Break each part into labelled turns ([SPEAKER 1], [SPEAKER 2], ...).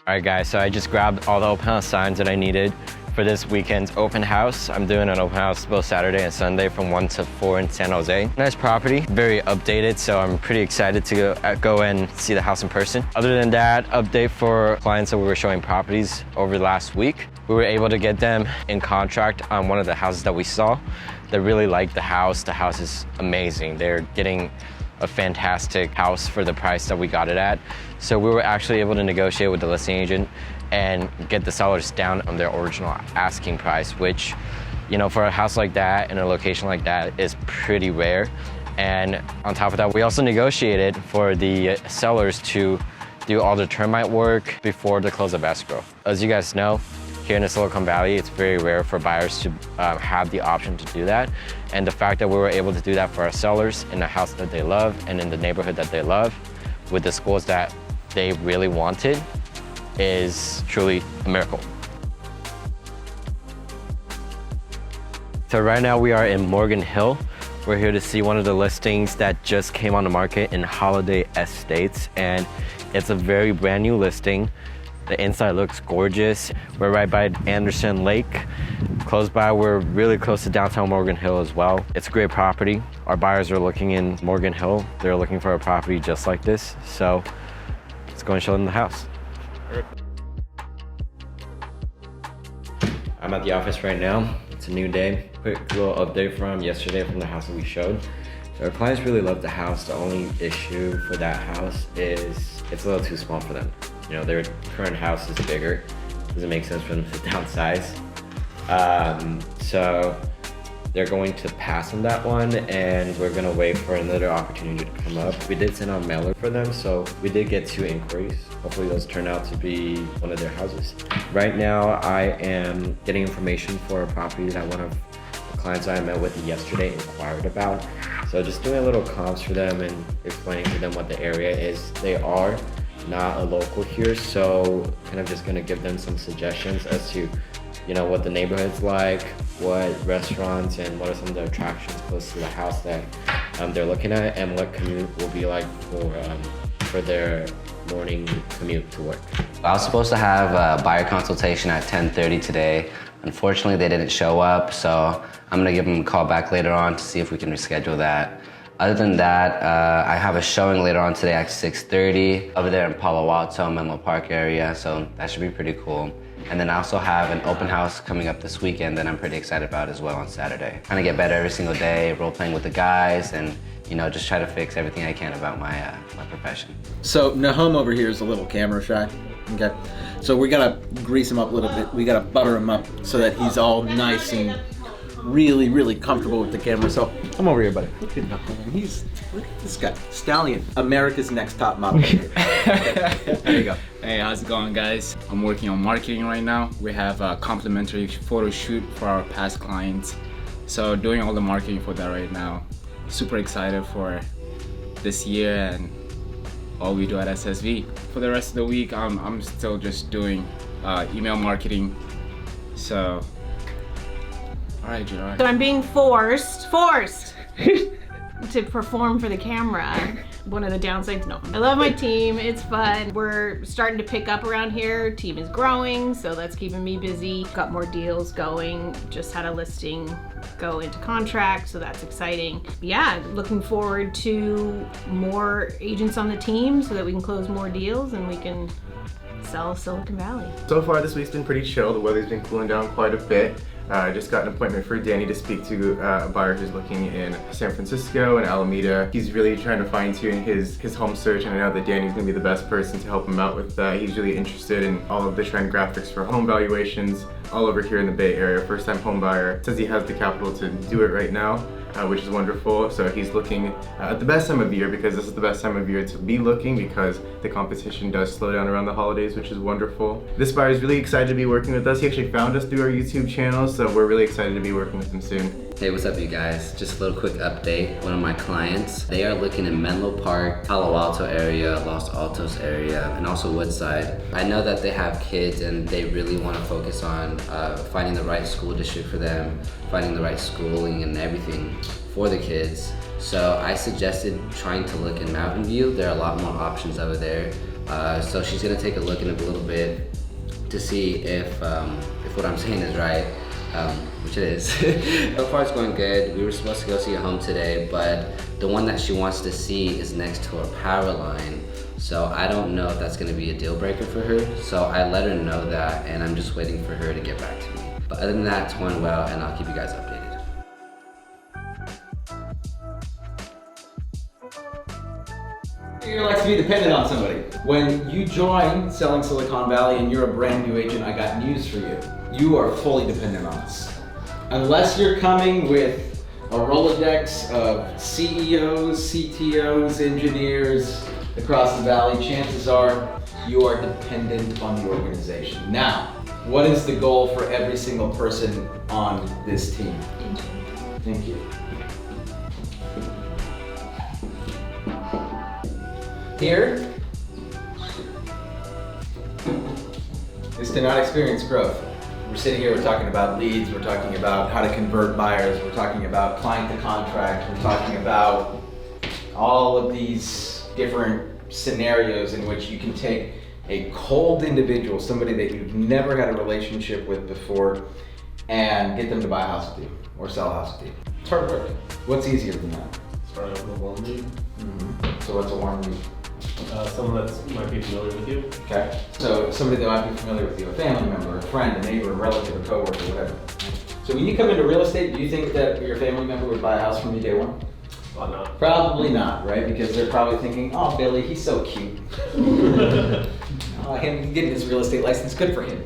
[SPEAKER 1] All right guys, so I just grabbed all the open house signs that I needed for this weekend's open house. I'm doing an open house both Saturday and Sunday from 1 to 4 in San Jose. Nice property, very updated, so I'm pretty excited to go and see the house in person. Other than that, update for clients that we were showing properties over the last week. We were able to get them in contract on one of the houses that we saw. They really liked the house. The house is amazing. They're getting a fantastic house for the price that we got it at. So we were actually able to negotiate with the listing agent and get the sellers down on their original asking price, which, you know, for a house like that in a location like that is pretty rare. And on top of that, we also negotiated for the sellers to do all the termite work before the close of escrow. As you guys know, here in the Silicon Valley, it's very rare for buyers to have the option to do that. And the fact that we were able to do that for our sellers in a house that they love and in the neighborhood that they love with the schools that they really wanted is truly a miracle. So right now we are in Morgan Hill. We're here to see one of the listings that just came on the market in Holiday Estates, and it's a very brand new listing. The inside looks gorgeous. We're right by Anderson Lake. Close by, we're really close to downtown Morgan Hill as well. It's a great property. Our buyers are looking in Morgan Hill. They're looking for a property just like this. So let's go and show them the house. I'm at the office right now. It's a new day. Quick little update from yesterday from the house that we showed. So our clients really love the house. The only issue for that house is it's a little too small for them. You know, their current house is bigger. Doesn't make sense for them to downsize. So they're going to pass on that one, and we're gonna wait for another opportunity to come up. We did send out a mailer for them, so we did get 2 inquiries. Hopefully those turn out to be one of their houses. Right now, I am getting information for a property that one of the clients I met with yesterday inquired about. So just doing a little comps for them and explaining to them what the area is. They are not a local here, so kind of just gonna give them some suggestions as to, you know, what the neighborhood's like, what restaurants and what are some of the attractions close to the house that they're looking at, and what commute will be like for their morning commute to work.
[SPEAKER 2] I was supposed to have a buyer consultation at 10:30 today. Unfortunately, they didn't show up, so I'm gonna give them a call back later on to see if we can reschedule that. Other than that, I have a showing later on today at 6:30 over there in Palo Alto, Menlo Park area, so that should be pretty cool. And then I also have an open house coming up this weekend that I'm pretty excited about as well on Saturday. Trying to get better every single day, role playing with the guys, and you know, just try to fix everything I can about my profession.
[SPEAKER 3] So Nahum over here is a little camera shy, okay? So we gotta grease him up a little bit. We gotta butter him up so that he's all nice and really, really comfortable with the camera. So come over here, buddy. Look at Nahum. Look at this guy. Stallion, America's Next Top Model. There you go.
[SPEAKER 4] Hey, how's it going, guys? I'm working on marketing right now. We have a complimentary photo shoot for our past clients. So doing all the marketing for that right now. Super excited for this year and all we do at SSV. For the rest of the week, I'm still just doing email marketing. So, all right, Gerard.
[SPEAKER 5] So I'm being forced to perform for the camera. One of the downsides, no. I love my team, it's fun. We're starting to pick up around here. Team is growing, so that's keeping me busy. Got more deals going. Just had a listing go into contract, so that's exciting. Yeah, looking forward to more agents on the team so that we can close more deals and we can sell Silicon Valley.
[SPEAKER 6] So far this week's been pretty chill. The weather's been cooling down quite a bit. I just got an appointment for Danny to speak to a buyer who's looking in San Francisco and Alameda. He's really trying to fine tune his home search, and I know that Danny's gonna be the best person to help him out with that. He's really interested in all of the trend graphics for home valuations all over here in the Bay Area. First time home buyer. Says he has the capital to do it right now, which is wonderful. So he's looking at the best time of year, because this is the best time of year to be looking, because the competition does slow down around the holidays, which is wonderful. This buyer is really excited to be working with us. He actually found us through our YouTube channel, so we're really excited to be working with him soon.
[SPEAKER 2] Hey, what's up you guys? Just a little quick update. One of my clients, they are looking in Menlo Park, Palo Alto area, Los Altos area, and also Woodside. I know that they have kids and they really want to focus on finding the right school district for them, finding the right schooling and everything for the kids. So I suggested trying to look in Mountain View. There are a lot more options over there. So she's gonna take a look in a little bit to see if what I'm saying is right, which it is. So far it's going good. We were supposed to go see a home today, but the one that she wants to see is next to a power line. So I don't know if that's gonna be a deal breaker for her. So I let her know that, and I'm just waiting for her to get back to me. But other than that, it's going well, and I'll keep you guys updated.
[SPEAKER 3] Who likes to be dependent on somebody? When you join Selling Silicon Valley and you're a brand new agent, I got news for you. You are fully dependent on us. Unless you're coming with a Rolodex of CEOs, CTOs, engineers across the valley, chances are you are dependent on the organization. Now, what is the goal for every single person on this team? Thank you. Here is to not experience growth. We're sitting here, we're talking about leads, we're talking about how to convert buyers, we're talking about client to contract, we're talking about all of these different scenarios in which you can take a cold individual, somebody that you've never had a relationship with before, and get them to buy a house with you or sell a house with you. It's hard work. What's easier than that?
[SPEAKER 7] Start off with a warm lead.
[SPEAKER 3] So what's a warm lead?
[SPEAKER 7] Someone that might be familiar with you.
[SPEAKER 3] Okay. So somebody that might be familiar with you, a family member, a friend, a neighbor, a relative, a coworker, whatever. So when you come into real estate, do you think that your family member would buy a house from you day one?
[SPEAKER 7] Why not?
[SPEAKER 3] Probably not, right? Because they're probably thinking, oh, Billy, he's so cute. Oh, him getting his real estate license, good for him.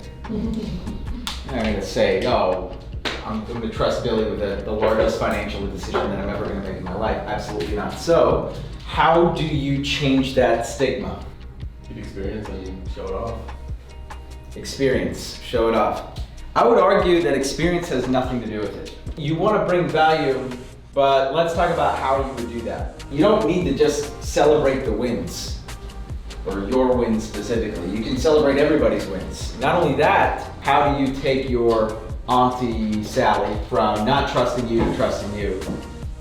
[SPEAKER 3] I'm gonna say, oh, I'm gonna trust Billy with the largest financial decision that I'm ever gonna make in my life. Absolutely not. So, how do you change that stigma?
[SPEAKER 7] Keep experience and show it off.
[SPEAKER 3] Experience, show it off. I would argue that experience has nothing to do with it. You wanna bring value, but let's talk about how you would do that. You don't need to just celebrate the wins, or your wins specifically. You can celebrate everybody's wins. Not only that, how do you take your Auntie Sally from not trusting you to trusting you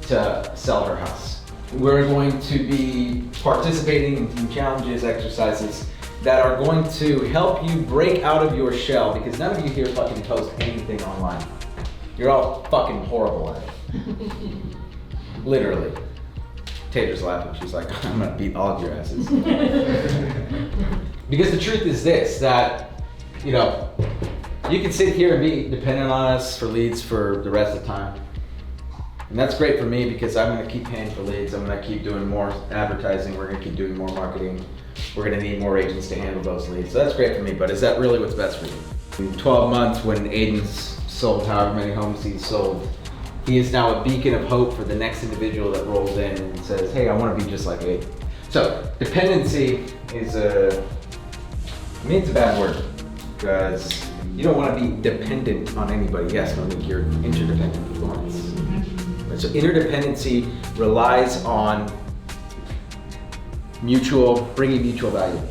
[SPEAKER 3] to sell her house? We're going to be participating in team challenges, exercises that are going to help you break out of your shell, because none of you here fucking post anything online. You're all fucking horrible at it. Literally. Tater's laughing. She's like, I'm gonna beat all of your asses. Because the truth is this, that, you know, you can sit here and be dependent on us for leads for the rest of the time. And that's great for me, because I'm gonna keep paying for leads. I'm gonna keep doing more advertising. We're gonna keep doing more marketing. We're gonna need more agents to handle those leads. So that's great for me, but is that really what's best for you? In 12 months, when Aiden's sold however many homes he's sold, he is now a beacon of hope for the next individual that rolls in and says, hey, I want to be just like Aiden. So dependency is it's a bad word, because you don't want to be dependent on anybody. Yes, I think you're interdependent performance. So interdependency relies on bringing mutual value.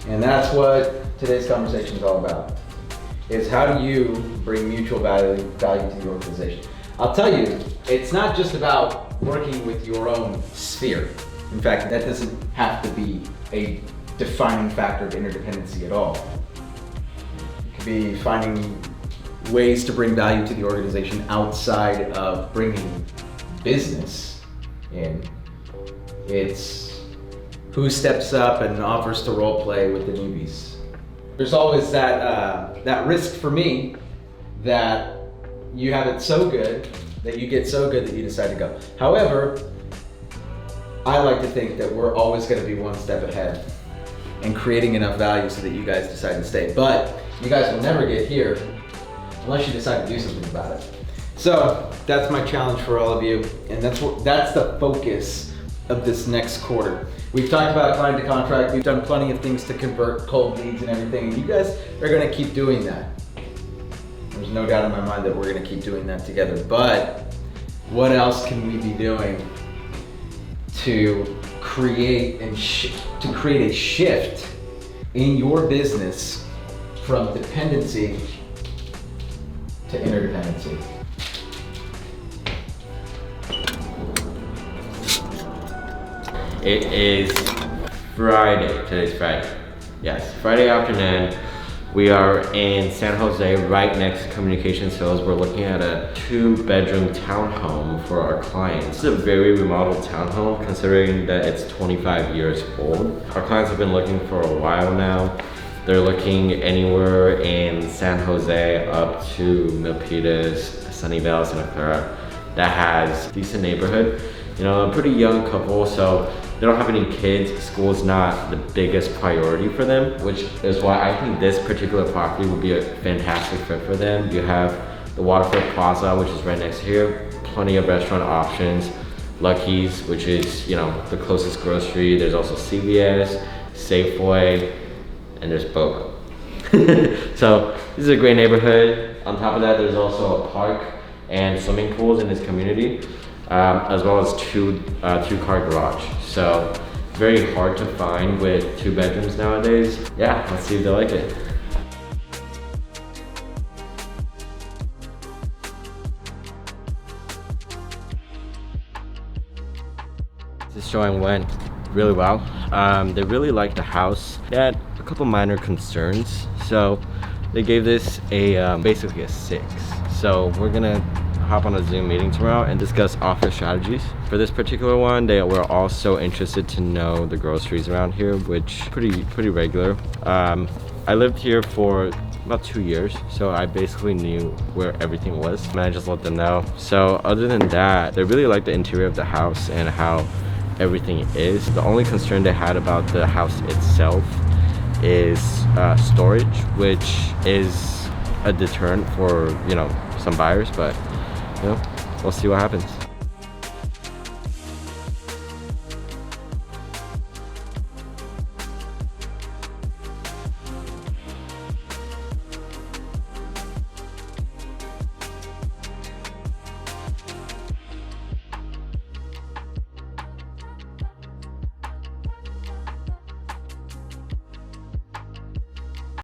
[SPEAKER 3] And that's what today's conversation is all about. Is how do you bring mutual value to the organization? I'll tell you, it's not just about working with your own sphere. In fact, that doesn't have to be a defining factor of interdependency at all. It could be finding ways to bring value to the organization outside of bringing business in. It's who steps up and offers to role play with the newbies. There's always that risk for me that you have it so good, that you get so good that you decide to go. However, I like to think that we're always gonna be one step ahead and creating enough value so that you guys decide to stay. But you guys will never get here unless you decide to do something about it. So that's my challenge for all of you, and that's the focus of this next quarter. We've talked about client to contract. We've done plenty of things to convert cold leads and everything, and you guys are gonna keep doing that. There's no doubt in my mind that we're gonna keep doing that together. But what else can we be doing to create a shift in your business from dependency to interdependency?
[SPEAKER 1] It is Friday. Today's Friday. Yes, Friday afternoon. We are in San Jose, right next to Communications Hills. We're looking at a 2-bedroom townhome for our clients. This is a very remodeled townhome, considering that it's 25 years old. Our clients have been looking for a while now. They're looking anywhere in San Jose up to Milpitas, Sunnyvale, Santa Clara, that has decent neighborhood. You know, a pretty young couple, so they don't have any kids. School is not the biggest priority for them, which is why I think this particular property would be a fantastic fit for them. You have the Waterfront Plaza, which is right next to here. Plenty of restaurant options. Lucky's, which is, you know, the closest grocery. There's also CVS, Safeway, and there's Boba. So this is a great neighborhood. On top of that, there's also a park and swimming pools in this community. As well as two-car garage. So very hard to find with 2 bedrooms nowadays. Yeah, let's see if they like it. This showing went really well. They really liked the house. They had a couple minor concerns, so they gave this a basically a 6. So we're gonna hop on a Zoom meeting tomorrow and discuss offer strategies. For this particular one, they were also interested to know the groceries around here, which pretty regular. I lived here for about 2 years, so I basically knew where everything was, and I just let them know. So other than that, they really liked the interior of the house and how everything is. The only concern they had about the house itself is storage, which is a deterrent for, you know, some buyers, but you know, we'll see what happens.